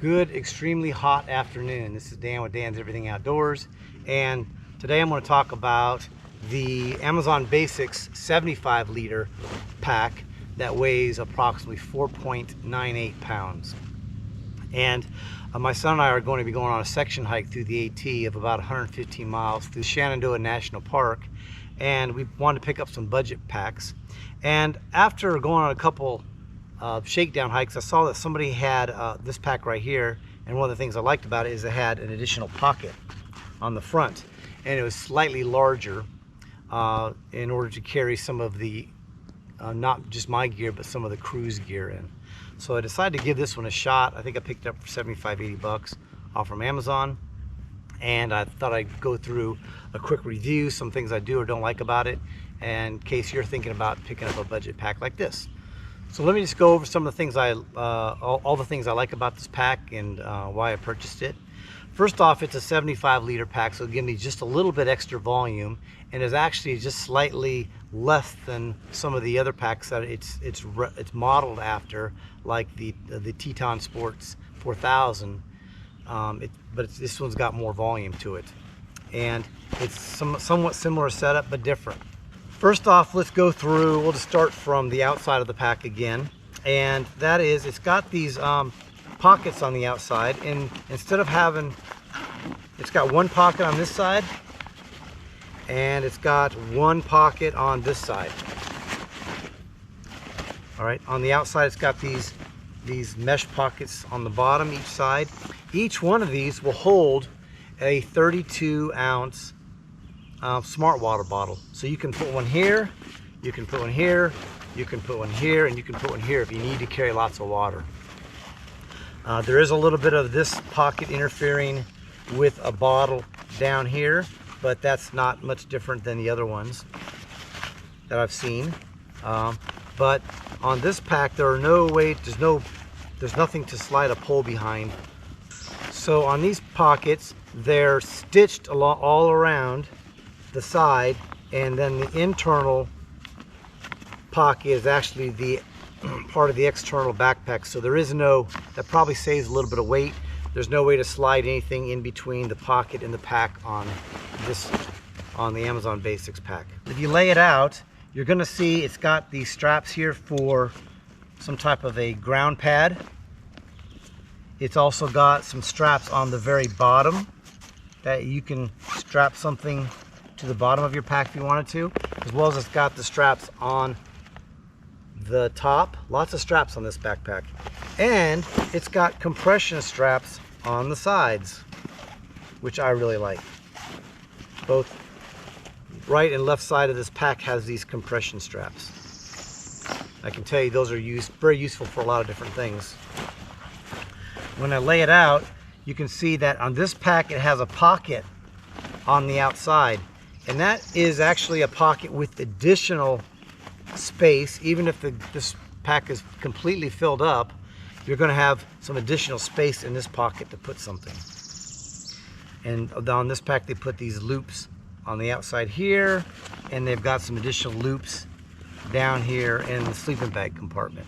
Good, extremely hot afternoon. This is Dan with Dan's Everything Outdoors, and today I'm going to talk about the Amazon Basics 75 liter pack that weighs approximately 4.98 pounds. And my son and I are going to be going on a section hike through the AT of about 115 miles through Shenandoah National Park, and we wanted to pick up some budget packs. And after going on a couple shakedown hikes, I saw that somebody had this pack right here, and one of the things I liked about it is it had an additional pocket on the front, and it was slightly larger in order to carry some of the not just my gear but some of the crew's gear in. So I decided to give this one a shot. I think I picked it up for 75-80 bucks off from Amazon, and I thought I'd go through a quick review, some things I do or don't like about it, and in case you're thinking about picking up a budget pack like this. So let me just go over some of the things all the things I like about this pack and why I purchased it. First off, it's a 75 liter pack, so it'll give me just a little bit extra volume, and is actually just slightly less than some of the other packs that it's modeled after, like the TETON Sports 4000. But this one's got more volume to it, and it's somewhat similar setup but different. First off, let's go through, we'll just start from the outside of the pack again, and that is, it's got these pockets on the outside, and instead of having, it's got one pocket on this side, and it's got one pocket on this side. All right, on the outside it's got these mesh pockets on the bottom each side. Each one of these will hold a 32-ounce smart water bottle. So you can put one here, you can put one here, you can put one here, and you can put one here if you need to carry lots of water. There is a little bit of this pocket interfering with a bottle down here, but that's not much different than the other ones that I've seen. But on this pack, there's nothing to slide a pole behind. So on these pockets, they're stitched all around the side, and then the internal pocket is actually the part of the external backpack, so there is no, that probably saves a little bit of weight. There's no way to slide anything in between the pocket and the pack on the Amazon Basics pack. If you lay it out, you're going to see it's got these straps here for some type of a ground pad. It's also got some straps on the very bottom that you can strap something to the bottom of your pack if you wanted to, as well as it's got the straps on the top. Lots of straps on this backpack, and it's got compression straps on the sides, which I really like. Both right and left side of this pack has these compression straps. I can tell you those are very useful for a lot of different things. When I lay it out, you can see that on this pack it has a pocket on the outside, and that is actually a pocket with additional space. Even if this pack is completely filled up, you're going to have some additional space in this pocket to put something. And on this pack they put these loops on the outside here, and they've got some additional loops down here in the sleeping bag compartment.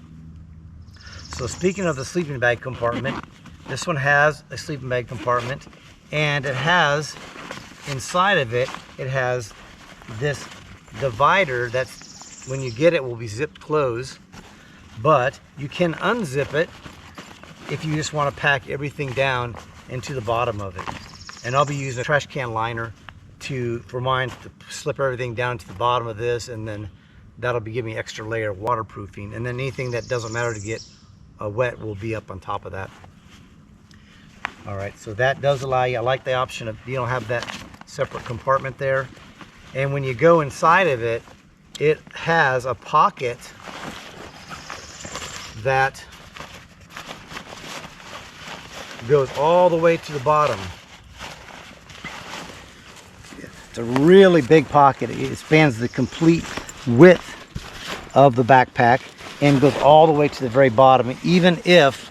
So speaking of the sleeping bag compartment, this one has a sleeping bag compartment, and it has inside of it, it has this divider that's, when you get it, will be zipped closed, but you can unzip it if you just want to pack everything down into the bottom of it. And I'll be using a trash can liner for mine to slip everything down to the bottom of this, and then that'll be giving me extra layer of waterproofing, and then anything that doesn't matter to get wet will be up on top of that. All right, so that does allow you, I like the option of, you don't have that separate compartment there. And when you go inside of it, it has a pocket that goes all the way to the bottom. It's a really big pocket. It spans the complete width of the backpack and goes all the way to the very bottom, even if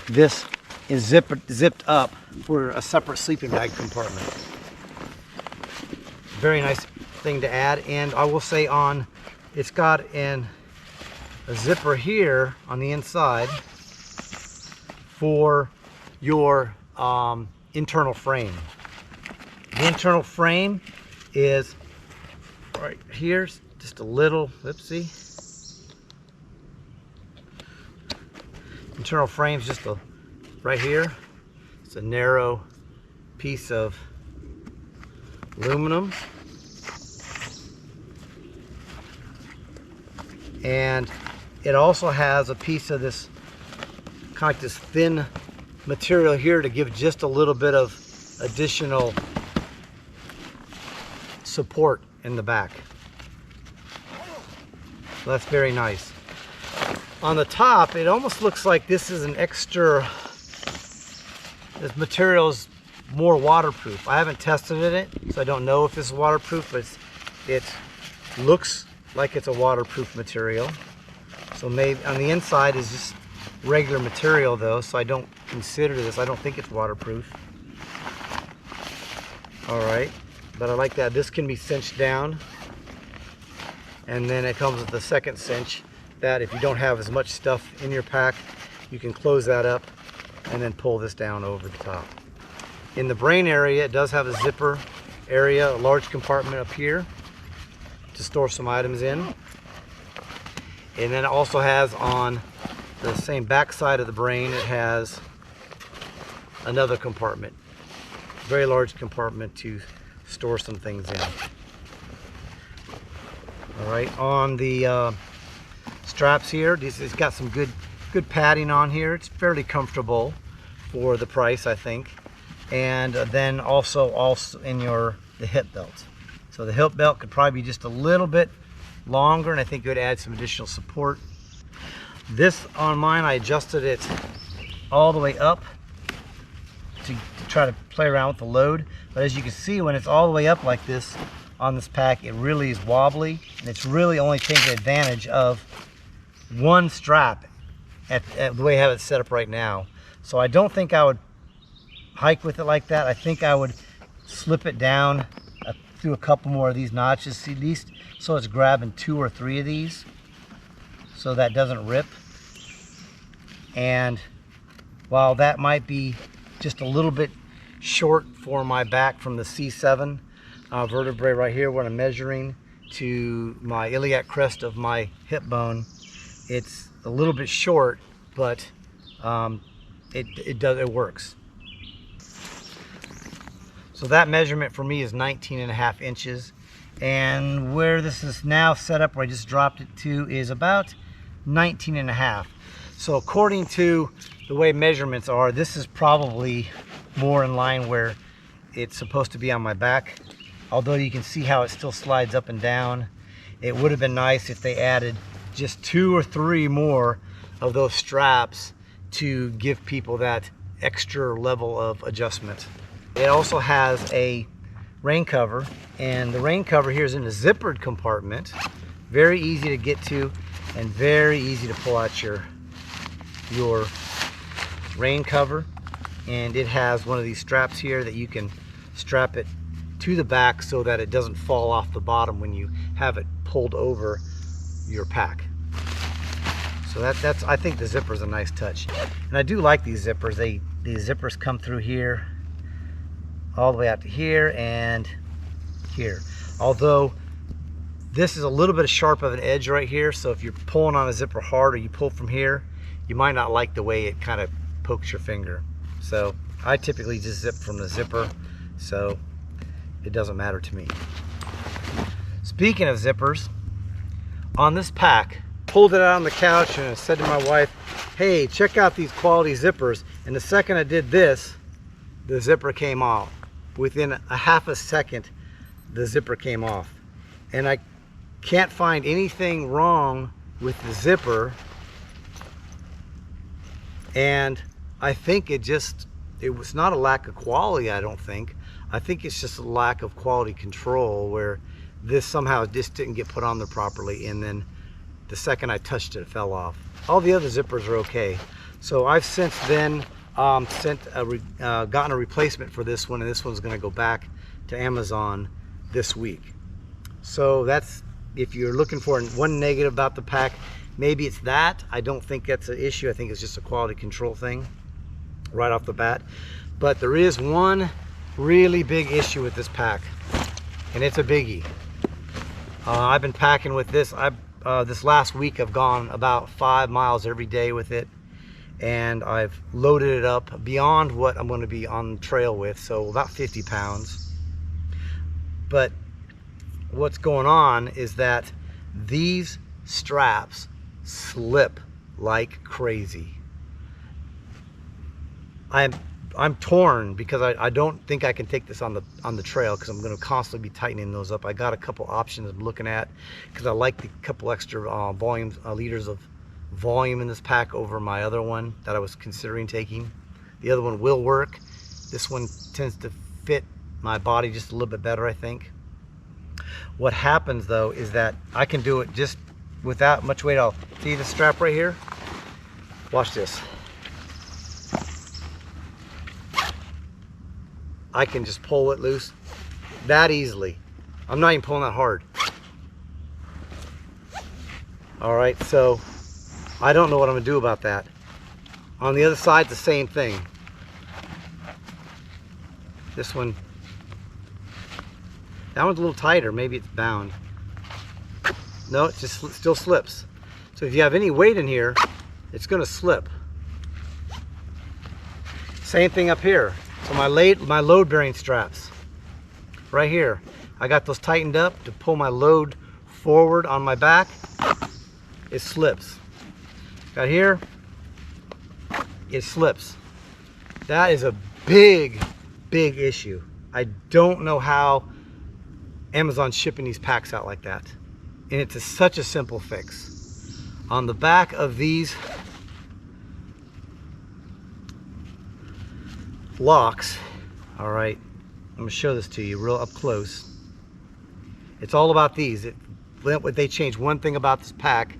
this is zipped up for a separate sleeping bag compartment. Very nice thing to add. And I will say, it's got a zipper here on the inside for your internal frame. The internal frame is right here, just a little, whoopsie. Internal frame's just right here. It's a narrow piece of aluminum. And it also has a piece of this kind of like this thin material here to give just a little bit of additional support in the back. So that's very nice. On the top, it almost looks like this is an extra, this material is more waterproof. I haven't tested it, so I don't know if it's waterproof, but it looks like it's a waterproof material. So maybe on the inside is just regular material though, so I don't consider this, I don't think it's waterproof. All right, but I like that. This can be cinched down, and then it comes with the second cinch that if you don't have as much stuff in your pack, you can close that up and then pull this down over the top. In the brain area, it does have a zipper area, a large compartment up here to store some items in. And then it also has on the same back side of the brain, it has another compartment, very large compartment to store some things in. All right, on the straps here, it's got some good padding on here. It's fairly comfortable for the price, I think. And then also in the hip belt. So the hip belt could probably be just a little bit longer, and I think it would add some additional support. This on mine, I adjusted it all the way up to try to play around with the load. But as you can see, when it's all the way up like this on this pack, it really is wobbly, and it's really only taking advantage of one strap at the way I have it set up right now. So I don't think I would hike with it like that. I think I would slip it down through a couple more of these notches, see, at least so it's grabbing 2 or 3 of these so that doesn't rip. And while that might be just a little bit short for my back from the C7 vertebrae right here, when I'm measuring to my iliac crest of my hip bone, it's a little bit short, but it works. So that measurement for me is 19.5 inches, and where this is now set up, where I just dropped it to, is about 19.5. So according to the way measurements are, this is probably more in line where it's supposed to be on my back. Although you can see how it still slides up and down. It would have been nice if they added just 2 or 3 more of those straps to give people that extra level of adjustment. It also has a rain cover, and the rain cover here is in a zippered compartment. Very easy to get to and very easy to pull out your rain cover. And it has one of these straps here that you can strap it to the back so that it doesn't fall off the bottom when you have it pulled over your pack. So that's I think the zipper is a nice touch, and I do like these zippers. These zippers come through here all the way out to here and here. Although this is a little bit sharp of an edge right here, so if you're pulling on a zipper hard or you pull from here, you might not like the way it kind of pokes your finger. So I typically just zip from the zipper, so it doesn't matter to me. Speaking of zippers, on this pack, pulled it out on the couch and I said to my wife, hey, check out these quality zippers. And the second I did this, the zipper came off. Within a half a second, the zipper came off. And I can't find anything wrong with the zipper. And I think it was not a lack of quality, I don't think. I think it's just a lack of quality control, where this somehow just didn't get put on there properly, and then the second I touched it, it fell off. All the other zippers are okay. So I've since then gotten a replacement for this one, and this one's going to go back to Amazon this week. So that's, if you're looking for one negative about the pack, maybe it's that. I don't think that's an issue. I think it's just a quality control thing. right off the bat. But there is one really big issue with this pack, and it's a biggie. I've been packing with this. This last week I've gone about 5 miles every day with it, and I've loaded it up beyond what I'm going to be on the trail with, so about 50 pounds. But what's going on is that these straps slip like crazy. I'm torn because I don't think I can take this on the trail, because I'm going to constantly be tightening those up. I got a couple options I'm looking at, because I like the couple extra liters of volume in this pack over my other one that I was considering taking. The other one will work. This one tends to fit my body just a little bit better, I think. What happens though is that I can do it just without much weight. I'll see the strap right here. Watch this. I can just pull it loose that easily. I'm not even pulling that hard. All right, so I don't know what I'm gonna do about that. On the other side, the same thing. This one, that one's a little tighter. Maybe it's bound. No, it just still slips. So if you have any weight in here, it's gonna slip. Same thing up here. So my load bearing straps, right here, I got those tightened up to pull my load forward on my back. It slips. Got here, it slips. That is a big issue. I don't know how Amazon's shipping these packs out like that. And it's such a simple fix. On the back of these locks, all right, I'm gonna show this to you real up close. It's all about these. They changed one thing about this pack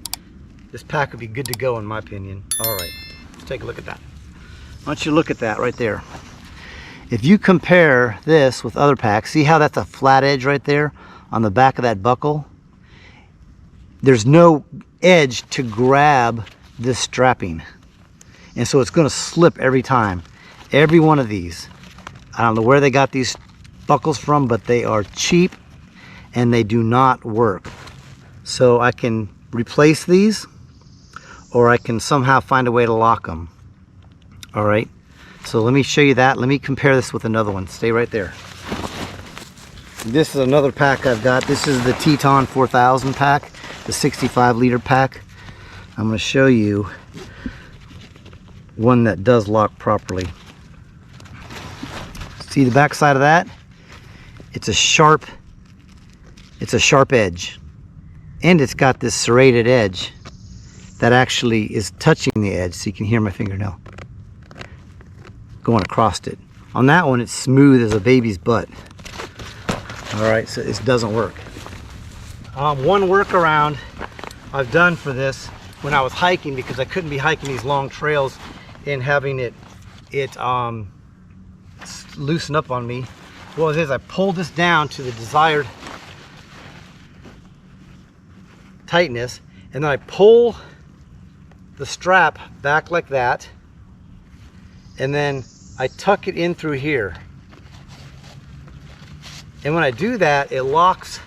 would be good to go in my opinion. All right, let's take a look at that. Why don't you look at that right there? If you compare this with other packs, see how that's a flat edge right there on the back of that buckle? There's no edge to grab this strapping, and so it's going to slip every time. Every one of these, I don't know where they got these buckles from, but they are cheap and they do not work. So I can replace these, or I can somehow find a way to lock them. All right, so let me show you that. Let me compare this with another one. Stay right there. This is another pack I've got. This is the TETON 4000 pack, the 65 liter pack. I'm going to show you one that does lock properly. See the back side of that? It's a sharp edge, and it's got this serrated edge that actually is touching the edge, so you can hear my fingernail going across it. On that one, it's smooth as a baby's butt. All right, so this doesn't work. One workaround I've done for this when I was hiking, because I couldn't be hiking these long trails and having it loosen up on me. What it is, I pull this down to the desired tightness, and then I pull the strap back like that, and then I tuck it in through here. And when I do that, it locks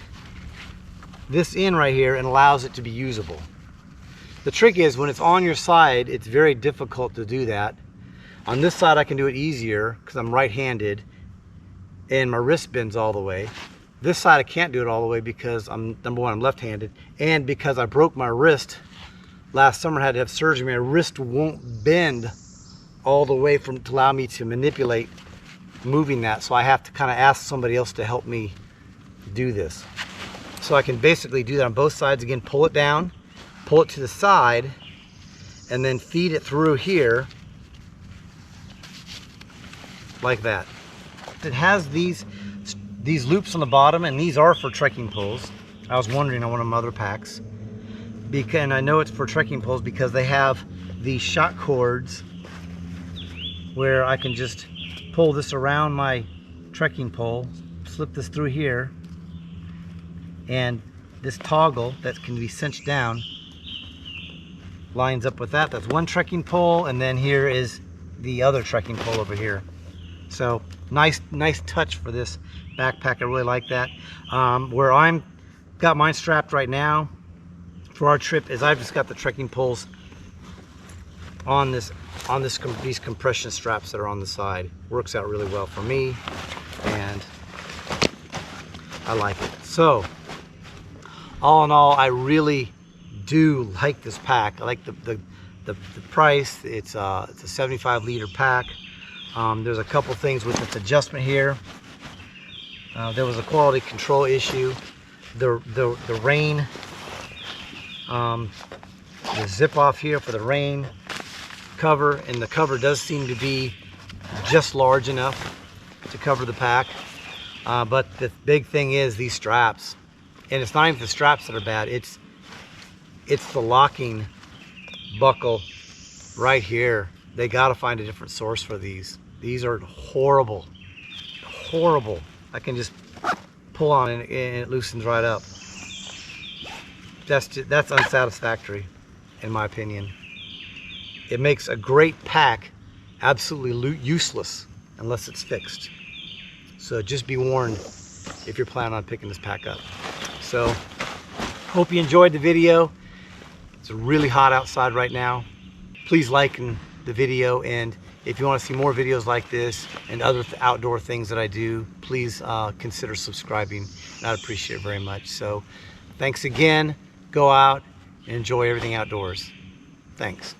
this in right here and allows it to be usable. The trick is, when it's on your side, it's very difficult to do that. On this side I can do it easier because I'm right-handed and my wrist bends all the way. This side I can't do it all the way because number one, I'm left-handed, and because I broke my wrist last summer, I had to have surgery. My wrist won't bend all the way to allow me to manipulate moving that, so I have to kind of ask somebody else to help me do this. So I can basically do that on both sides. Again, pull it down, pull it to the side, and then feed it through here like that. It has these loops on the bottom, and these are for trekking poles. I was wondering on one of my other packs, and I know it's for trekking poles because they have these shock cords where I can just pull this around my trekking pole, slip this through here, and this toggle that can be cinched down lines up with that. That's one trekking pole, and then here is the other trekking pole over here. So nice touch for this backpack. I really like that. Where I'm got mine strapped right now for our trip is I've just got the trekking poles on these compression straps that are on the side. Works out really well for me, and I like it. So all in all, I really do like this pack. I like the price. It's a 75-liter pack. There's a couple things with this adjustment here. There was a quality control issue. The rain, the zip off here for the rain cover, and the cover does seem to be just large enough to cover the pack. But the big thing is these straps, and it's not even the straps that are bad. It's the locking buckle right here. They got to find a different source for these. These are horrible. I can just pull on it and it loosens right up. That's unsatisfactory, in my opinion. It makes a great pack absolutely useless unless it's fixed. So just be warned if you're planning on picking this pack up. So hope you enjoyed the video. It's really hot outside right now. Please like the video, and if you want to see more videos like this and other outdoor things that I do, please consider subscribing, and I'd appreciate it very much. So thanks again. Go out and enjoy everything outdoors. Thanks.